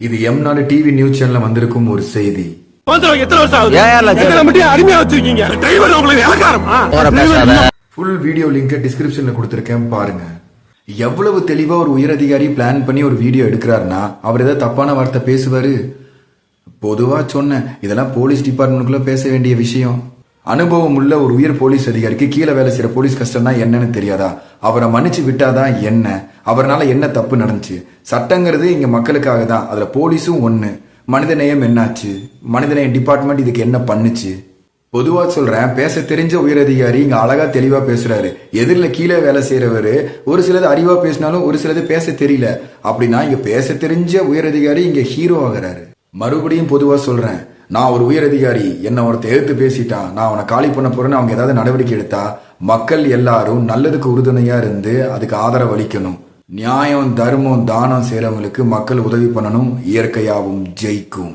இது எம்நாடு TV news சேனல்ல வந்திருக்கும் ஒரு செய்தி. ஃபுல் வீடியோ லிங்க் டிஸ்கிரிப்ஷன்ல கொடுத்திருக்கேன் பாருங்க. எவ்வளவு தெளிவா ஒரு உயரதிகாரி பிளான் பண்ணி ஒரு வீடியோ எடுக்கிறாருன்னா அவர் ஏதாவது தப்பான வார்த்தை பேசுவாரு? பொதுவா சொன்னேன், இதெல்லாம் போலீஸ் டிபார்ட்மெண்ட்டுக்குள்ள பேச வேண்டிய விஷயம். அனுபவம் உள்ள ஒரு உயர் போலீஸ் அதிகாரிக்கு கீழே வேலை செய்யற போலீஸ் கஷ்டம்னா என்னன்னு தெரியாதா? அவரை மன்னிச்சு விட்டாதான் என்ன? அவரால் என்ன தப்பு நடந்துச்சு? சட்டங்கிறது இங்க மக்களுக்காக தான். அதுல போலீஸும் ஒண்ணு. மனிதநேயம் என்னாச்சு? மனிதநேயம் டிபார்ட்மெண்ட் இதுக்கு என்ன பண்ணுச்சு? பொதுவா சொல்றேன், பேச தெரிஞ்ச உயரதிகாரி இங்க அழகா தெளிவா பேசுறாரு. எதிரில கீழே வேலை செய்யறவரு ஒரு சிலது அறிவா பேசினாலும் ஒரு சிலது பேச தெரியல. அப்படின்னா இங்க பேச தெரிஞ்ச உயரதிகாரி இங்க ஹீரோ ஆகிறாரு. மறுபடியும் பொதுவா சொல்றேன், நான் ஒரு உயரதிகாரி, என்ன ஒருத்த எதிர்த்து பேசிட்டான், நான் அவனை காலி பண்ண போறேன்னு அவங்க ஏதாவது நடவடிக்கை எடுத்தா மக்கள் எல்லாரும் நல்லதுக்கு உறுதுணையா இருந்து அதுக்கு ஆதரவு அளிக்கணும். நியாயம், தர்மம், தானம் செய்யறவங்களுக்கு மக்கள் உதவி பண்ணணும். இயற்கையாவும் ஜெயிக்கும்.